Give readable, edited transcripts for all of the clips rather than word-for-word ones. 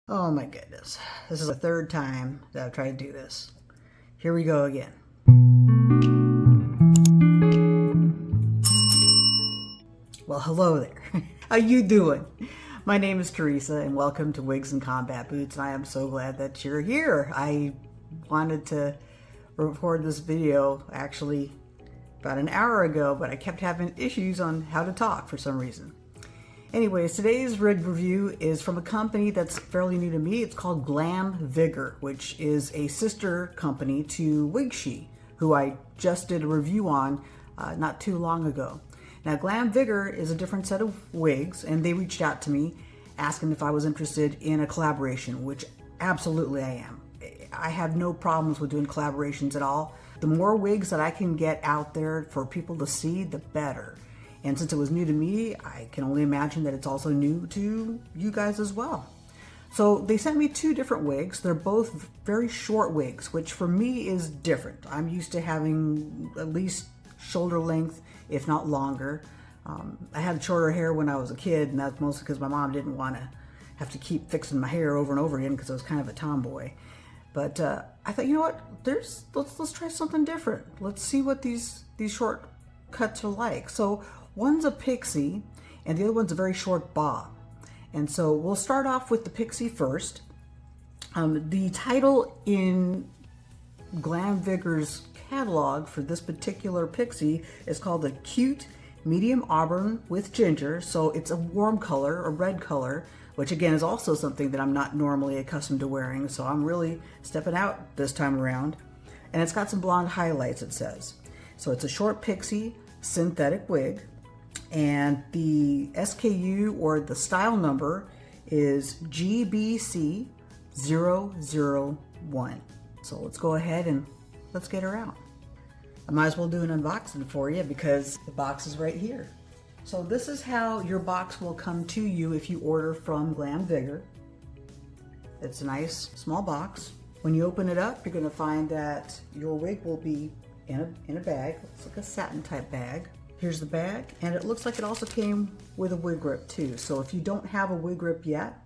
Oh my goodness. This is the third time that I've tried to do this. Here we go again. Well, hello there. How you doing? My name is Teresa and welcome to Wigs and Combat Boots, and I am so glad that you're here. I wanted to record this video actually about an hour ago, but I kept having issues on how to talk for some reason. Anyways, today's rig review is from a company that's fairly new to me. It's called GlamVigor, which is a sister company to WigShe, who I just did a review on not too long ago. Now, GlamVigor is a different set of wigs, and they reached out to me asking if I was interested in a collaboration, which absolutely I am. I have no problems with doing collaborations at all. The more wigs that I can get out there for people to see, the better. And since it was new to me, I can only imagine that it's also new to you guys as well. So they sent me two different wigs. They're both very short wigs, which for me is different. I'm used to having at least shoulder length, if not longer. I had shorter hair when I was a kid, and that's mostly because my mom didn't want to have to keep fixing my hair over and over again because I was kind of a tomboy. But I thought, you know what? Let's try something different. Let's see what these short cuts are like. So one's a pixie, and the other one's a very short bob. And so we'll start off with the pixie first. The title in GlamVigor's catalog for this particular pixie is called the Cute Medium Auburn with Ginger. So it's a warm color, a red color, which again is also something that I'm not normally accustomed to wearing. So I'm really stepping out this time around. And it's got some blonde highlights, it says. So it's a short pixie synthetic wig. And the SKU or the style number is GBC001. So let's go ahead and let's get her out. I might as well do an unboxing for you because the box is right here. So this is how your box will come to you if you order from GlamVigor. It's a nice small box. When you open it up, you're going to find that your wig will be in a bag. It's like a satin type bag. Here's the bag, and it looks like it also came with a wig grip too. So if you don't have a wig grip yet,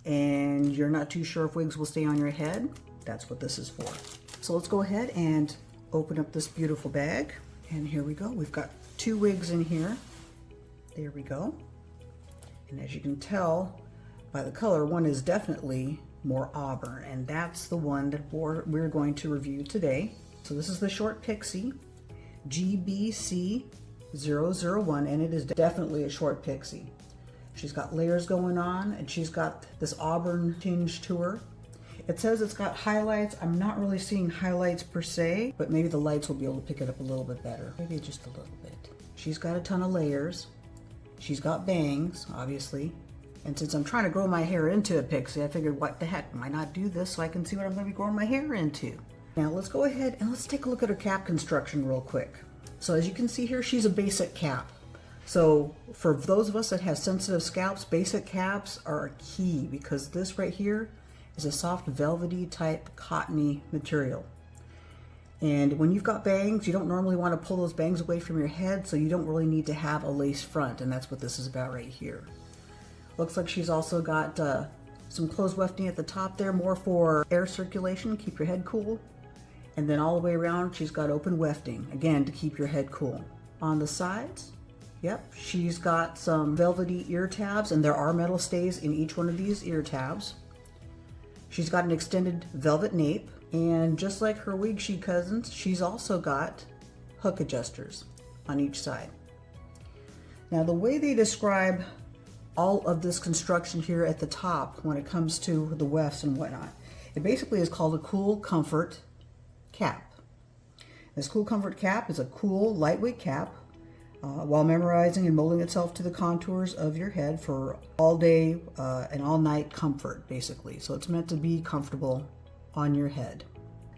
and you're not too sure if wigs will stay on your head, that's what this is for. So let's go ahead and open up this beautiful bag. And here we go. We've got two wigs in here. There we go. And as you can tell by the color, one is definitely more auburn, and that's the one that we're going to review today. So this is the short pixie, GBC001, and it is definitely a short pixie. She's got layers going on, and she's got this auburn tinge to her. It says it's got highlights. I'm not really seeing highlights per se, but maybe the lights will be able to pick it up a little bit better. Maybe just a little bit. She's got a ton of layers. She's got bangs, obviously. And since I'm trying to grow my hair into a pixie, I figured, what the heck, why not do this so I can see what I'm going to be growing my hair into? Now let's go ahead and let's take a look at her cap construction real quick. So as you can see here, she's a basic cap. So for those of us that have sensitive scalps, basic caps are key because this right here is a soft velvety type cottony material. And when you've got bangs, you don't normally want to pull those bangs away from your head, so you don't really need to have a lace front, and that's what this is about right here. Looks like she's also got some closed wefting at the top there, more for air circulation, keep your head cool. And then all the way around, she's got open wefting, again, to keep your head cool. On the sides, yep, she's got some velvety ear tabs, and there are metal stays in each one of these ear tabs. She's got an extended velvet nape, and just like her WigShe cousins, she's also got hook adjusters on each side. Now the way they describe all of this construction here at the top when it comes to the wefts and whatnot, it basically is called a cool comfort cap. This cool comfort cap is a cool, lightweight cap while memorizing and molding itself to the contours of your head for all day and all night comfort, basically. So it's meant to be comfortable on your head.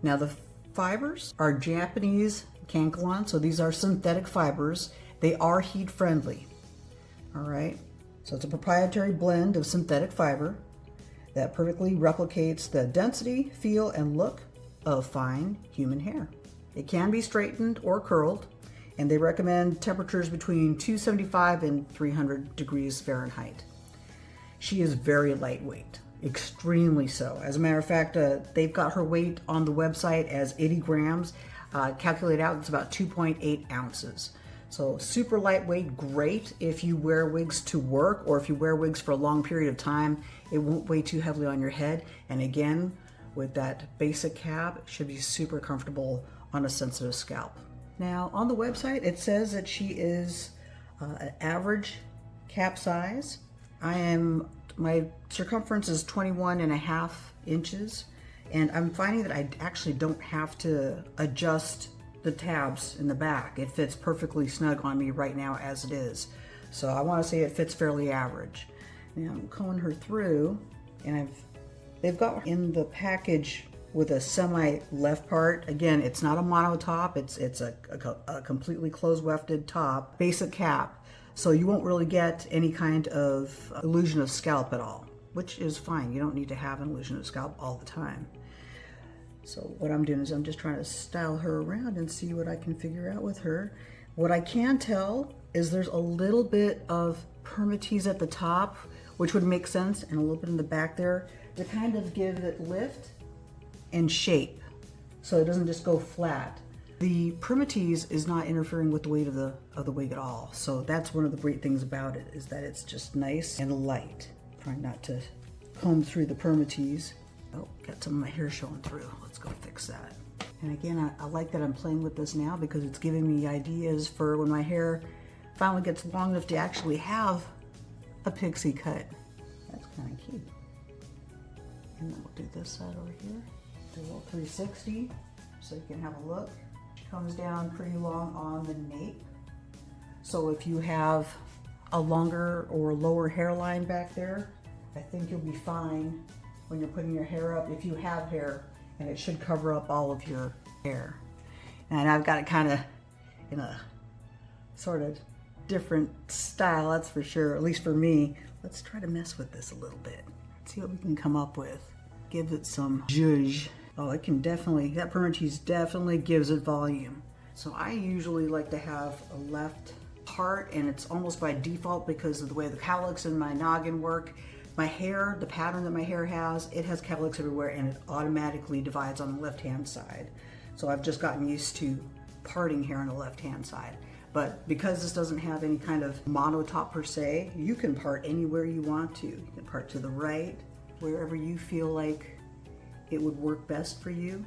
Now the fibers are Japanese Kankelon, so these are synthetic fibers. They are heat friendly. All right, so it's a proprietary blend of synthetic fiber that perfectly replicates the density, feel, and look of fine human hair. It can be straightened or curled, and they recommend temperatures between 275 and 300 degrees Fahrenheit. She is very lightweight. extremely so. As a matter of fact, they've got her weight on the website as 80 grams. Calculate out, it's about 2.8 ounces. So super lightweight, great if you wear wigs to work or if you wear wigs for a long period of time. It won't weigh too heavily on your head. And again, with that basic cap, it should be super comfortable on a sensitive scalp. Now on the website, it says that she is an average cap size. My circumference is 21.5 inches, and I'm finding that I actually don't have to adjust the tabs in the back. It fits perfectly snug on me right now as it is. So I want to say it fits fairly average. Now I'm combing her through, and they've got in the package with a semi left part. Again, it's not a mono top, it's a completely closed wefted top, basic cap. So you won't really get any kind of illusion of scalp at all, which is fine. You don't need to have an illusion of scalp all the time. So what I'm doing is I'm just trying to style her around and see what I can figure out with her. What I can tell is there's a little bit of permatease at the top, which would make sense, and a little bit in the back there to kind of give it lift and shape so it doesn't just go flat. The permatease is not interfering with the weight of the wig at all. So that's one of the great things about it, is that it's just nice and light. Trying not to comb through the permatease. Oh, got some of my hair showing through. Let's go fix that. And again, I like that I'm playing with this now because it's giving me ideas for when my hair finally gets long enough to actually have a pixie cut. That's kind of cute. And then we'll do this side over here. Do a little 360 so you can have a look. It comes down pretty long on the nape. So if you have a longer or lower hairline back there, I think you'll be fine when you're putting your hair up, if you have hair, and it should cover up all of your hair. And I've got it kind of in a sort of different style, that's for sure, at least for me. Let's try to mess with this a little bit. See what we can come up with. Give it some zhuzh. Oh, it can definitely, that permatease definitely gives it volume. So I usually like to have a left part, and it's almost by default because of the way the cowlicks in my noggin work. My hair, the pattern that my hair has, it has cowlicks everywhere, and it automatically divides on the left-hand side. So I've just gotten used to parting hair on the left-hand side. But because this doesn't have any kind of mono top per se, you can part anywhere you want to. You can part to the right, wherever you feel like it would work best for you,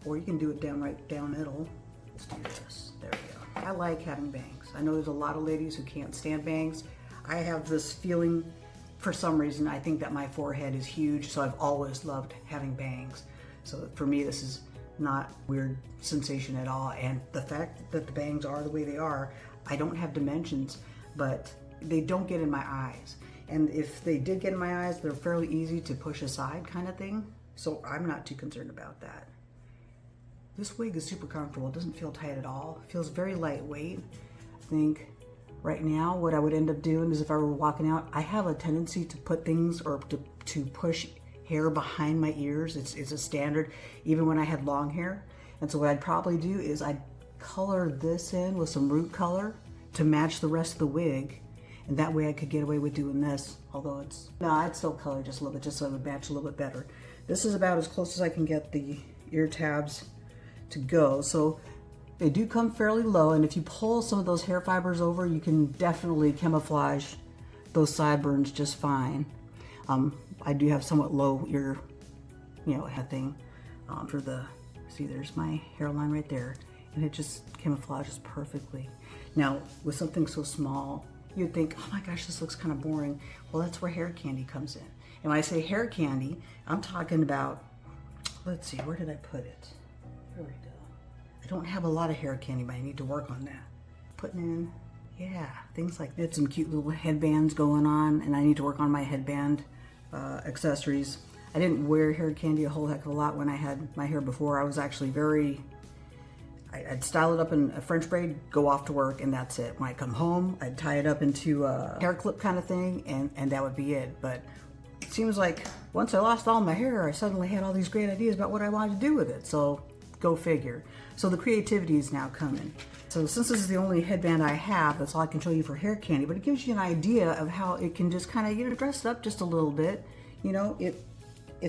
or you can do it right down middle. Let's do this. There we go. I like having bangs. I know there's a lot of ladies who can't stand bangs. I have this feeling, for some reason, I think that my forehead is huge, so I've always loved having bangs. So for me, this is not a weird sensation at all. And the fact that the bangs are the way they are, I don't have dimensions, but they don't get in my eyes. And if they did get in my eyes, they're fairly easy to push aside kind of thing. So I'm not too concerned about that. This wig is super comfortable. It doesn't feel tight at all. It feels very lightweight. I think right now what I would end up doing is if I were walking out, I have a tendency to put things or to push hair behind my ears. It's a standard even when I had long hair. And so what I'd probably do is I'd color this in with some root color to match the rest of the wig. And that way I could get away with doing this, although I'd still color just a little bit, just so it would match a little bit better. This is about as close as I can get the ear tabs to go. So they do come fairly low, and if you pull some of those hair fibers over, you can definitely camouflage those sideburns just fine. I do have somewhat low ear, head thing for see, there's my hairline right there, and it just camouflages perfectly. Now, with something so small, you'd think, oh my gosh, this looks kind of boring. Well, that's where hair candy comes in. And when I say hair candy, I'm talking about, let's see, where did I put it? There we go. I don't have a lot of hair candy, but I need to work on that. Putting in, yeah, things like that. Some cute little headbands going on, and I need to work on my headband accessories. I didn't wear hair candy a whole heck of a lot when I had my hair before. I was actually I'd style it up in a French braid, go off to work, and that's it. When I come home, I'd tie it up into a hair clip kind of thing, and that would be it. But it seems like once I lost all my hair, I suddenly had all these great ideas about what I wanted to do with it. So go figure. So the creativity is now coming. So since this is the only headband I have, that's all I can show you for hair candy, but it gives you an idea of how it can just kind of, dress it up just a little bit. you know, it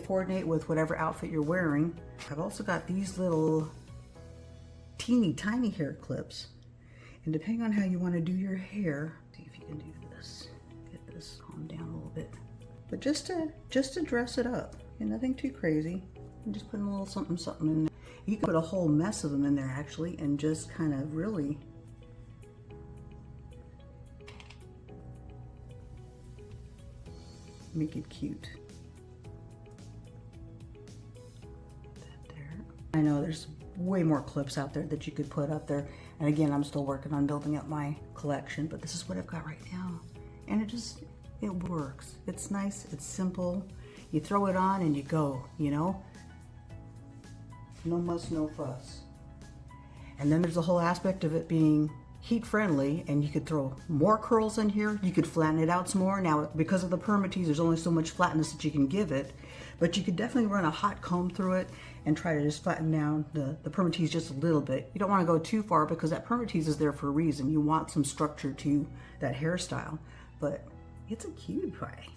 coordinate with whatever outfit you're wearing. I've also got these little teeny tiny hair clips, and depending on how you want to do your hair, see if you can do this, get this calmed down a little bit, but just to dress it up, and nothing too crazy. I'm just putting a little something in there. You can put a whole mess of them in there actually, and just kind of really make it cute. That there. I know there's way more clips out there that you could put up there, and again, I'm still working on building up my collection, but this is what I've got right now, and it works. It's nice, it's simple. You throw it on and you go, you know? No muss, no fuss. And then there's the whole aspect of it being heat friendly, and you could throw more curls in here. You could flatten it out some more. Now, because of the permatease, there's only so much flatness that you can give it, but you could definitely run a hot comb through it and try to just flatten down the permatease just a little bit. You don't want to go too far because that permatease is there for a reason. You want some structure to that hairstyle, but it's a cutie pie.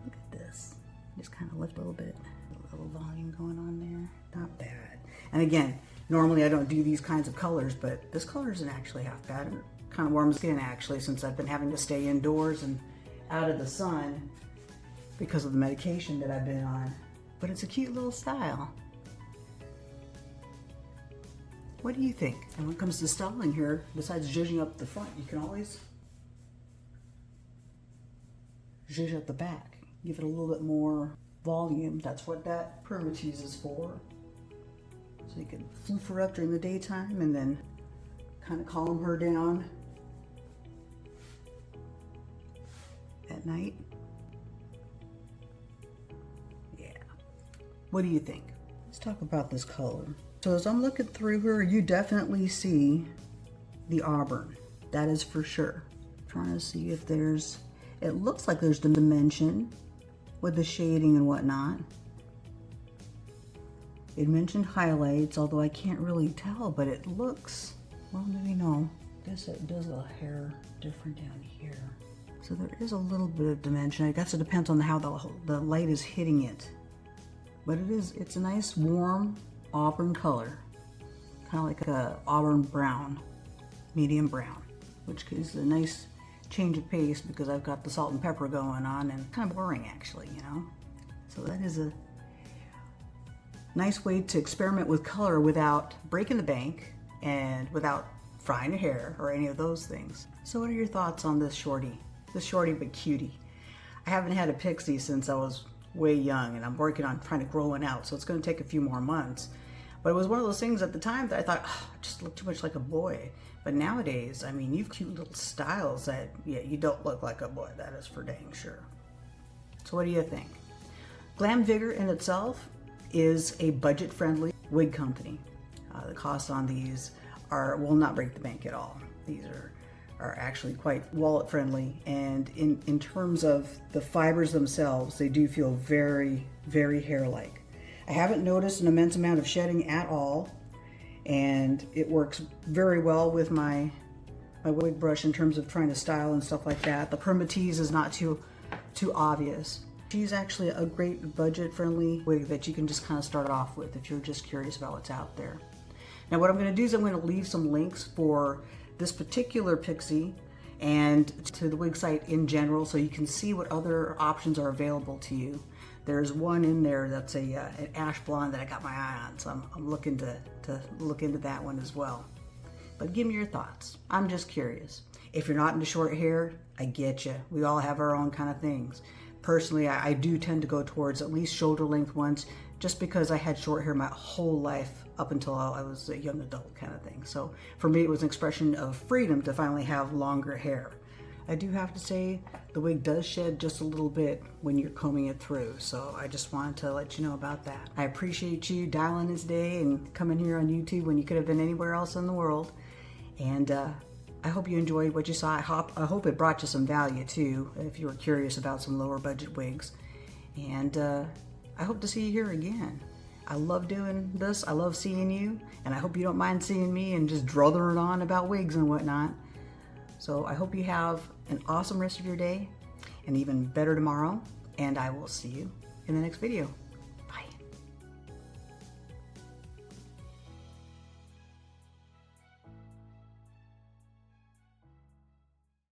Look at this. Just kind of lift a little bit. A little volume going on there. Not bad. And again, normally I don't do these kinds of colors, but this color isn't actually half bad. It kind of warms skin actually, since I've been having to stay indoors and out of the sun because of the medication that I've been on. But it's a cute little style. What do you think? And when it comes to styling here, besides zhuzhing up the front, you can always zhuzh up the back. Give it a little bit more volume. That's what that permatease is for. So you can floof her up during the daytime and then kind of calm her down at night. Yeah. What do you think? Let's talk about this color. So as I'm looking through her, you definitely see the Auburn. That is for sure. I'm trying to see if there's, it looks like there's the dimension with the shading and whatnot. It mentioned highlights, although I can't really tell, but it looks, well, maybe no. I guess it does a hair different down here. So there is a little bit of dimension. I guess it depends on how the light is hitting it. But it's a nice warm auburn color. Kind of like a auburn brown, medium brown, which is a nice change of pace because I've got the salt and pepper going on, and kind of boring actually, you know. So that is a nice way to experiment with color without breaking the bank and without frying your hair or any of those things. So what are your thoughts on this shorty? This shorty but cutie. I haven't had a pixie since I was way young, and I'm working on trying to grow one out, so it's going to take a few more months. But it was one of those things at the time that I thought, oh, I just look too much like a boy. But nowadays, I mean, you've cute little styles that, yeah, you don't look like a boy. That is for dang sure. So what do you think? GlamVigor in itself is a budget-friendly wig company. The costs on these will not break the bank at all. These are actually quite wallet-friendly, and in terms of the fibers themselves, they do feel very, very hair-like. I haven't noticed an immense amount of shedding at all, and it works very well with my wig brush in terms of trying to style and stuff like that. The permatease is not too obvious. She's actually a great budget-friendly wig that you can just kind of start off with if you're just curious about what's out there. Now what I'm going to do is I'm going to leave some links for this particular pixie and to the wig site in general, so you can see what other options are available to you. There's one in there that's an ash blonde that I got my eye on, so I'm looking to look into that one as well. But give me your thoughts. I'm just curious. If you're not into short hair, I get you. We all have our own kind of things. Personally, I do tend to go towards at least shoulder length ones, just because I had short hair my whole life up until I was a young adult kind of thing. So for me, it was an expression of freedom to finally have longer hair. I do have to say the wig does shed just a little bit when you're combing it through, so I just wanted to let you know about that. I appreciate you dialing this day and coming here on YouTube when you could have been anywhere else in the world. And I hope you enjoyed what you saw. I hope it brought you some value too, if you were curious about some lower budget wigs. And I hope to see you here again. I love doing this. I love seeing you, and I hope you don't mind seeing me and just druthering on about wigs and whatnot. So I hope you have an awesome rest of your day, and even better tomorrow. and I will see you in the next video.